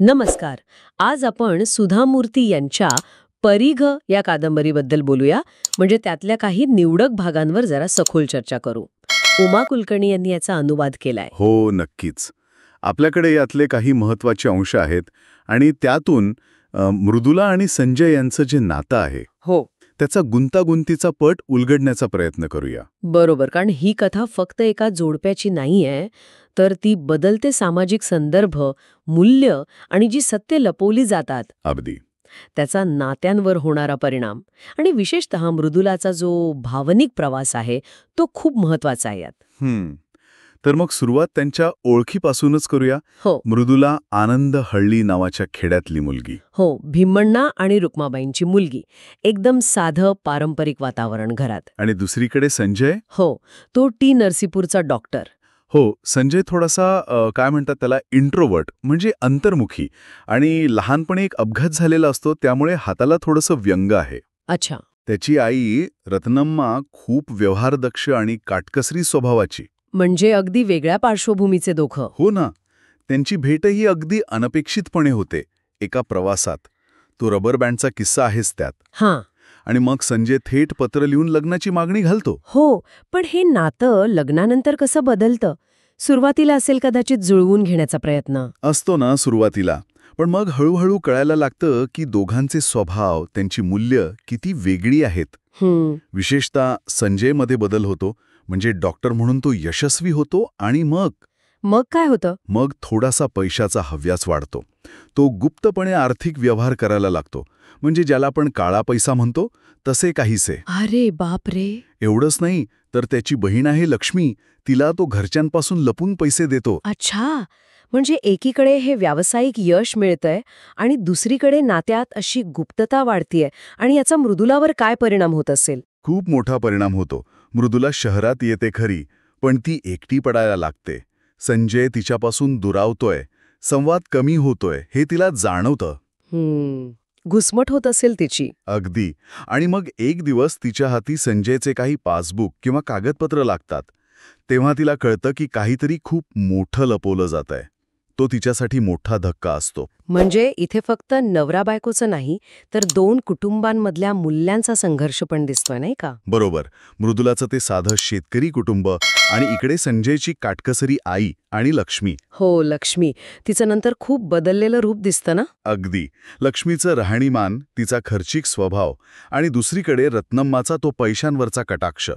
नमस्कार. आज आपण सुधा मूर्ती यांच्या परीघ या कादंबरीबद्दल बोलूया. म्हणजे त्यातल्या काही निवडक भागांवर जरा सखोल चर्चा करू. उमा कुलकर्णी यांनी याचा अनुवाद केलाय. हो, नक्कीच. आपल्याकडे यातले काही महत्त्वाचे अंश आहेत आणि त्यातून मृदुला आणि संजय यांचं जे नातं आहे हो, त्याचा गुंतागुंतीचा पट उलगडण्याचा प्रयत्न करूया. बरोबर. कारण ही कथा फक्त एका जोडप्याची नाहीये, तर ती बदलते सामाजिक संदर्भ, मूल्य आणि जी सत्य लपवली जातात अगदी. त्याचा नात्यांवर होणारा परिणाम आणि विशेषतः मृदुलाचा जो भावनिक प्रवास आहे तो खूप महत्वाचा आहे यात. तर मग सुरुवात त्यांच्या ओळखीपासूनच करूया. हो मृदुला आनंद हळ्ळी नावाच्या खेड्यातली मुलगी. हो, भीमण्णा आणि रुक्माबाईंची मुलगी. एकदम साधं पारंपरिक वातावरण घरात. आणि दुसरीकडे संजय. हो, तो टी नरसीपूरचा डॉक्टर. हो, संजय थोडासा काय म्हणतात त्याला इंट्रोवर्ट, म्हणजे अंतर्मुखी, आणि लहानपणी एक अपघात झालेला असतो त्यामुळे हाताला थोडंसं व्यंग आहे. अच्छा. त्याची आई रत्नम्मा खूप व्यवहारदक्ष आणि काटकसरी स्वभावाची. म्हणजे अगदी वेगळ्या पार्श्वभूमीचे दोघं. हो ना. त्यांची भेटही अगदी अनपेक्षितपणे होते एका प्रवासात. तो रबर बँडचा किस्सा आहेच त्यात. हां. आणि मग संजय थेट पत्र लिहून लग्नाची मागणी घालतो. हो, पण हे नातं लग्नानंतर कसं बदलतं? सुरुवातीला असेल कदाचित जुळवून घेण्याचा प्रयत्न. असतो ना सुरुवातीला, पण मग हळूहळू कळायला लागतं की दोघांचे स्वभाव, त्यांची मूल्य किती वेगळी आहेत. विशेषतः संजयमध्ये बदल होतो. म्हणजे डॉक्टर म्हणून तो यशस्वी होतो आणि मग काय होतं? मग थोडासा पैशाचा हव्यास वाढतो. तो गुप्तपणे आर्थिक व्यवहार करायला लागतो. म्हणजे ज्याला आपण काळा पैसा म्हणतो तसे काहीसे. अरे बापरे. एवढंच नाही तर त्याची बहीण आहे लक्ष्मी, तिला तो घरच्यांपासून लपून पैसे देतो. अच्छा, म्हणजे एकीकडे हे व्यावसायिक यश मिळतंय आणि दुसरीकडे नात्यात अशी गुप्तता वाढतीये. आणि याचा मृदुलावर काय परिणाम होत असेल? खूप मोठा परिणाम होतो. मृदुला शहरात येते खरी, पण ती एकटी पडायला लागते. संजय तिच्यापासून दुरावतोय, संवाद कमी होतोय हे तिला जाणवतं. घुसमट होत असेल तिची. अगदी. आणि मग एक दिवस तिच्या हाती संजयचे काही पासबुक किंवा कागदपत्र लागतात. तेव्हा तिला कळतं की काहीतरी खूप मोठं लपवलं जातंय. तो तिच्यासाठी मोठा धक्का असतो. म्हणजे इथे फक्त नवरा बायकोचं नाही, तर दोन कुटुंबांमधल्या मूल्यांचा संघर्ष पण दिसतोय, नाही का? बरोबर. मृदुलाचं ते साधं शेतकरी कुटुंब आणि इकडे संजयची काटकसरी आई आणि लक्ष्मी. हो, लक्ष्मी. तिचं नंतर खूप बदललेलं रूप दिसतं ना? अगदी. लक्ष्मीचं राहणीमान, तिचा खर्चिक स्वभाव आणि दुसरीकडे रत्नम्माचा तो पैशांवरचा कटाक्ष.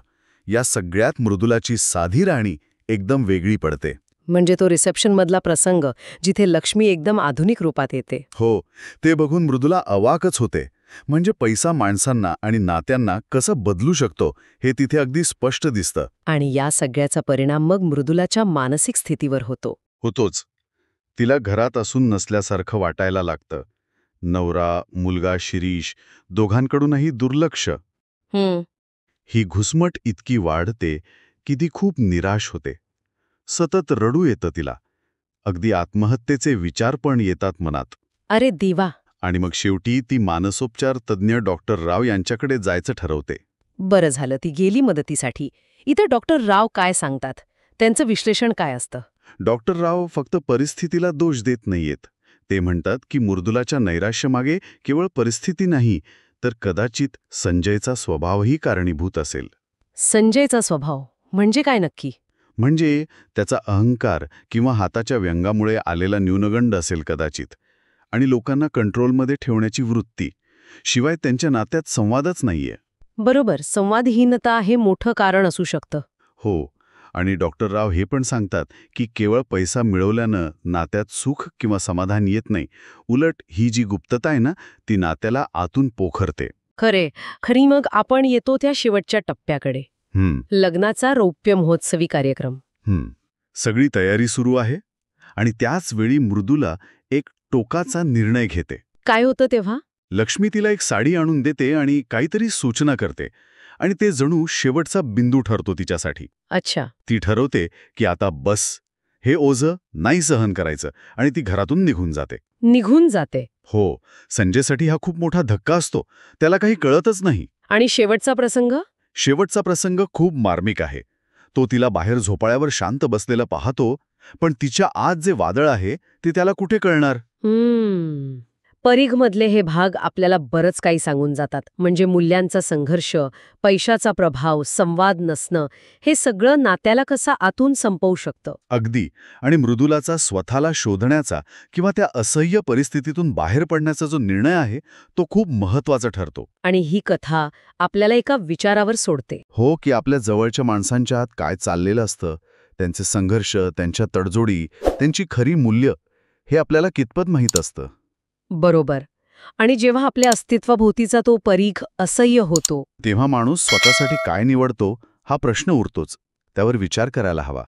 या सगळ्यात मृदुलाची साधी राहणी एकदम वेगळी पडते. म्हणजे तो रिसेप्शनमधला प्रसंग जिथे लक्ष्मी एकदम आधुनिक रूपात येते. हो, ते बघून मृदुला अवाकच होते. म्हणजे पैसा माणसांना आणि नात्यांना कसं बदलू शकतो हे तिथे अगदी स्पष्ट दिसतं. आणि या सगळ्याचा परिणाम मग मृदुलाच्या मानसिक स्थितीवर होतोच. तिला घरात असून नसल्यासारखं वाटायला लागतं. नवरा, मुलगा शिरीष दोघांकडूनही दुर्लक्ष. ही घुसमट इतकी वाढते की ती खूप निराश होते. सतत रडू येतं तिला. अगदी आत्महत्येचे विचार पण येतात मनात. अरे देवा. आणि मग शेवटी ती मानसोपचार तज्ज्ञ डॉक्टर राव यांच्याकडे जायचं ठरवते. बरं झालं ती गेली मदतीसाठी. इथे डॉक्टर राव काय सांगतात? त्यांचं विश्लेषण काय असतं? डॉक्टर राव फक्त परिस्थितीला दोष देत नाहीयेत. ते म्हणतात की मृदुलाच्या नैराश्यामागे केवळ परिस्थिती नाही, तर कदाचित संजयचा स्वभावही कारणीभूत असेल. संजयचा स्वभाव म्हणजे काय नक्की? म्हणजे त्याचा अहंकार किंवा हाताच्या व्यंगामुळे आलेला न्यूनगंड असेल कदाचित. आणि लोकांना कंट्रोलमध्ये ठेवण्याची वृत्ती. शिवाय त्यांच्या नात्यात संवादच नाहीये. बरोबर, संवादहीनता हे मोठं कारण असू शकतं. हो. आणि डॉक्टर राव हे पण सांगतात की केवळ पैसा मिळवल्यानं नात्यात सुख किंवा समाधान येत नाही. उलट ही जी गुप्तता आहे ना, ती नात्याला आतून पोखरते. खरी मग आपण येतो त्या शेवटच्या टप्प्याकडे. लग्नाचा रौप्य महोत्सवी कार्यक्रम. सगळी तयारी सुरू आहे आणि त्याच वेळी मृदुला एक टोकाचा निर्णय घेते. काय होतं तेव्हा? लक्ष्मी तिला एक साडी आणून देते आणि काहीतरी सूचना करते. आणि ते जणू शेवटचा बिंदू ठरतो तिच्यासाठी. अच्छा. ती ठरवते की आता बस, हे ओझं नाही सहन करायचं, आणि ती घरातून निघून जाते. हो. संजयसाठी हा खूप मोठा धक्का असतो. त्याला काही कळतच नाही. आणि शेवटचा प्रसंग खूप मार्मिक आहे. तो तिला बाहेर झोपाळ्यावर शांत बसलेला पाहतो, पण तिच्या आत जे वादळ आहे ते त्याला कुठे कळणार. परीघमधले हे भाग आपल्याला बरंच काही सांगून जातात. म्हणजे मूल्यांचा संघर्ष, पैशाचा प्रभाव, संवाद नसणं, हे सगळं नात्याला कसं आतून संपवू शकतं. अगदी. आणि मृदुलाचा स्वतःला शोधण्याचा किंवा त्या असह्य परिस्थितीतून बाहेर पडण्याचा जो निर्णय आहे तो खूप महत्वाचा ठरतो. आणि ही कथा आपल्याला एका विचारावर सोडते. हो, की आपल्या जवळच्या माणसांच्या आत काय चाललेलं असतं, त्यांचे संघर्ष, त्यांच्या तडजोडी, त्यांची खरी मूल्य, हे आपल्याला कितपत माहीत असतं. बरोबर. आणि जेव्हा आपल्या अस्तित्वाभोवतीचा तो परीघ असह्य होतो, तेव्हा माणूस स्वतःसाठी काय निवडतो हा प्रश्न उरतोच. त्यावर विचार करायला हवा.